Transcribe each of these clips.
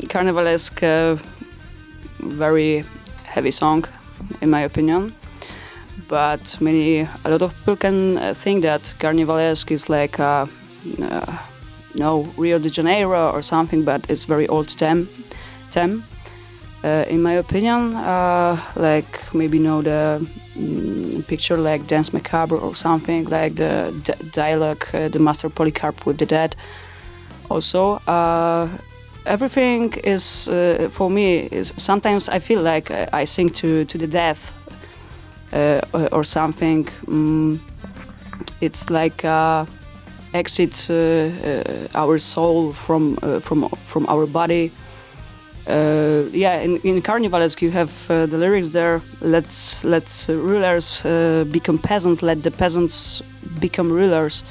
Carnivalesque, very heavy song, in my opinion. But a lot of people can think that Carnivalesque is like Rio de Janeiro or something, but it's very old theme. In my opinion, like maybe the picture like Dance Macabre or something, like the dialogue, the Master Polycarp with the Dead. Also, everything is for me is sometimes I feel like I sing to the death or something. It's like exit our soul from our body. In Carnivalesque you have the lyrics there. Let's rulers become peasants. Let the peasants become rulers.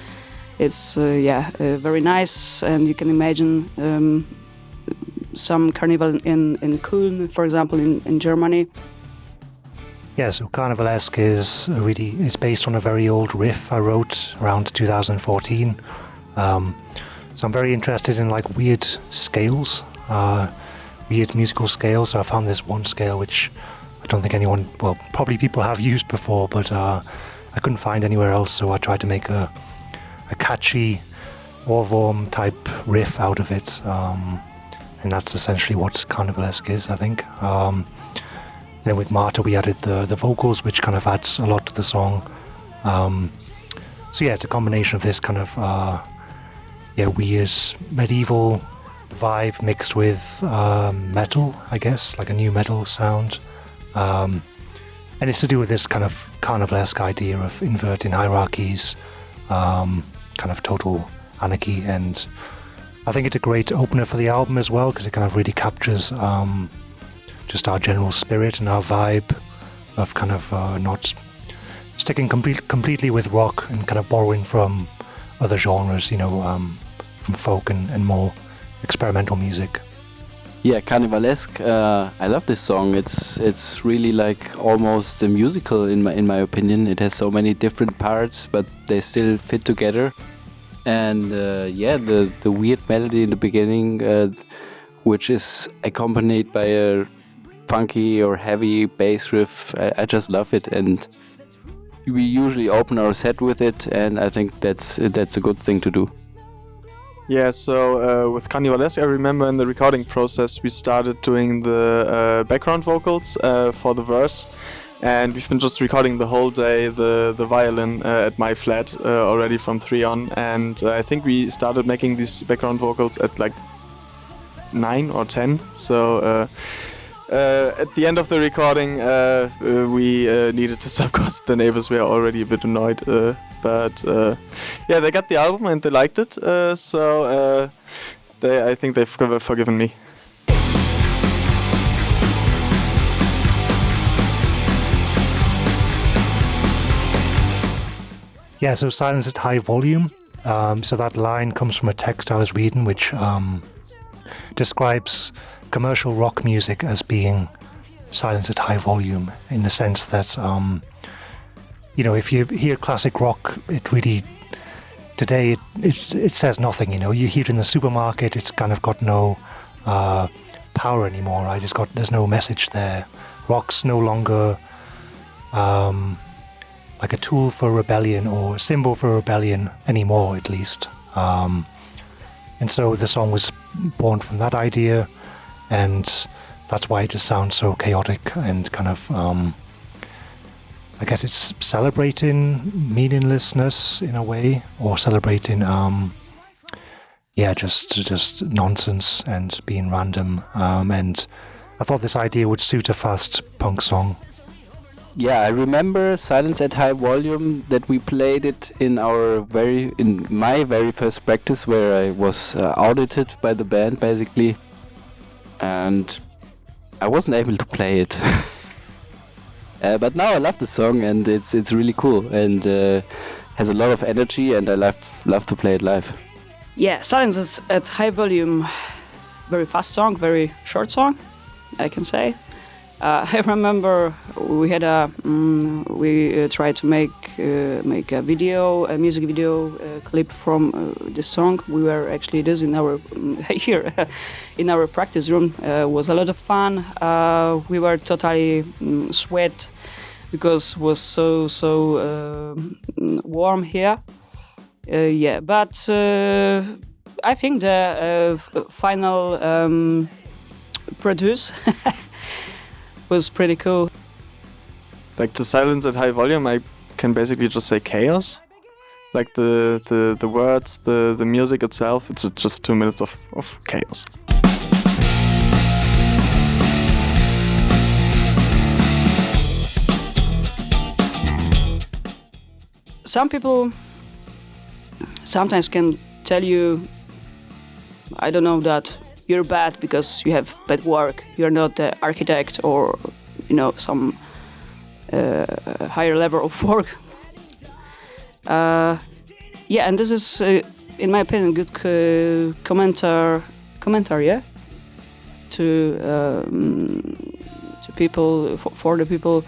It's very nice, and you can imagine some carnival in Köln, for example, in Germany. Yeah, so Carnivalesque is based on a very old riff I wrote around 2014. So I'm very interested in like weird scales, weird musical scales. So I found this one scale which I don't think probably people have used before, but I couldn't find anywhere else. So I tried to make a catchy Ohrwurm type riff out of it, and that's essentially what Carnivalesque is, I think. Then with Marta we added the vocals, which kind of adds a lot to the song. So yeah, it's a combination of this kind of weird medieval vibe mixed with metal, I guess, like a new metal sound. And it's to do with this kind of Carnivalesque idea of inverting hierarchies, kind of total anarchy, and I think it's a great opener for the album as well, because it kind of really captures just our general spirit and our vibe of kind of not sticking completely with rock and kind of borrowing from other genres, from folk and more experimental music. Yeah, Carnivalesque. I love this song. It's really like almost a musical in my opinion. It has so many different parts, but they still fit together. And the weird melody in the beginning, which is accompanied by a funky or heavy bass riff. I just love it, and we usually open our set with it, and I think that's a good thing to do. Yeah, so with Carnivalesque, I remember in the recording process we started doing the background vocals for the verse, and we've been just recording the whole day the violin at my flat already from 3 on, and I think we started making these background vocals at like 9 or 10, so at the end of the recording we needed to stop because the neighbors were already a bit annoyed, but they got the album and they liked it, so I think they've forgiven me. Yeah, so Silence at High Volume. So that line comes from a text I was reading, which describes commercial rock music as being silence at high volume, in the sense that, if you hear classic rock, it really, today, it says nothing, You hear it in the supermarket, it's kind of got no power anymore, right? There's no message there. Rock's no longer like a tool for rebellion or a symbol for rebellion anymore, at least. And so the song was born from that idea, and that's why it just sounds so chaotic and kind of, I guess it's celebrating meaninglessness in a way, or celebrating, just nonsense and being random. And I thought this idea would suit a fast punk song. Yeah, I remember Silence at High Volume, that we played it in my very first practice, where I was audited by the band basically, and I wasn't able to play it. But now I love the song, and it's really cool, and has a lot of energy, and I love to play it live. Yeah, Silence at High Volume, very fast song, very short song, I can say. I remember we had we tried to make a video, a music video clip from this song. We were actually in our here in our practice room. Was a lot of fun. We were totally sweat because it was so warm here. Yeah, but I think the final produce was pretty cool. Like, to silence at high volume, I can basically just say chaos. Like the words, the music itself, it's just 2 minutes of chaos. Some people sometimes can tell you, I don't know, that you're bad because you have bad work. You're not the architect or, some higher level of work. Yeah, and this is, in my opinion, good commentary, yeah, to people, for the people,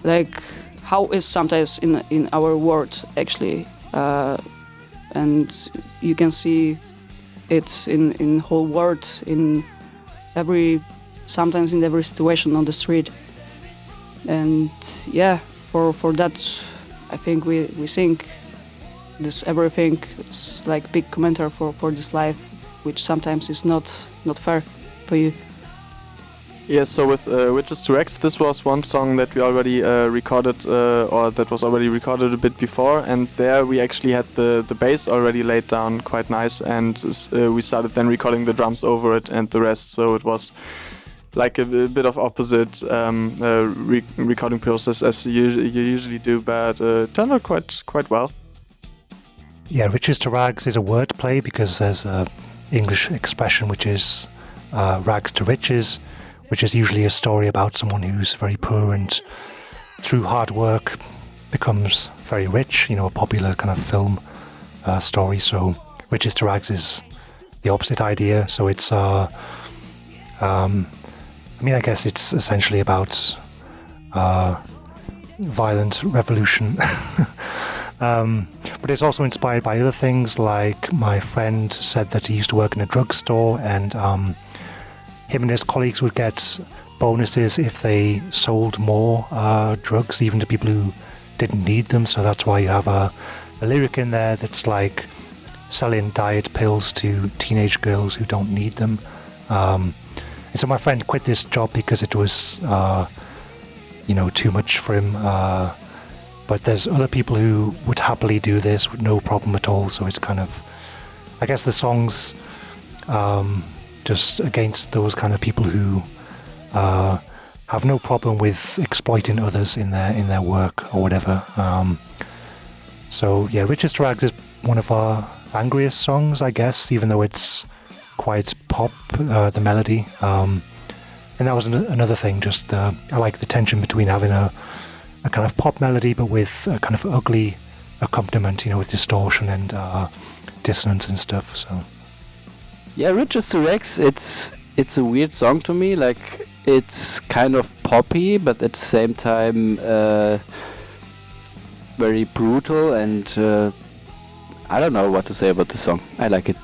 like how is sometimes in our world actually, and you can see it in whole world, sometimes in every situation on the street. And yeah, for that, I think we think this everything is like big commentary for this life, which sometimes is not fair for you. Yeah, so with Witches to Rex, this was one song that we already recorded, or that was already recorded a bit before, and there we actually had the bass already laid down quite nice, and we started then recording the drums over it and the rest, so it was like a bit of opposite recording process as you usually do, but it turned out quite well. Yeah, Riches to Rags is a wordplay because there's an English expression which is rags to riches, which is usually a story about someone who's very poor and through hard work becomes very rich, a popular kind of film story. So Riches to Rags is the opposite idea. So it's, I guess it's essentially about violent revolution. But it's also inspired by other things, like my friend said that he used to work in a drugstore, and him and his colleagues would get bonuses if they sold more drugs, even to people who didn't need them. So that's why you have a lyric in there that's like selling diet pills to teenage girls who don't need them. And so my friend quit this job because it was, too much for him. But there's other people who would happily do this with no problem at all. So it's kind of, I guess the song's just against those kind of people who have no problem with exploiting others in their work or whatever. So yeah, Riches to Rags is one of our angriest songs, I guess, even though it's quite pop, the melody. And that was another thing, just I like the tension between having a kind of pop melody but with a kind of ugly accompaniment, with distortion and dissonance and stuff. So yeah, Riches to Rex, it's a weird song to me. Like, it's kind of poppy, but at the same time very brutal, and I don't know what to say about the song. I like it.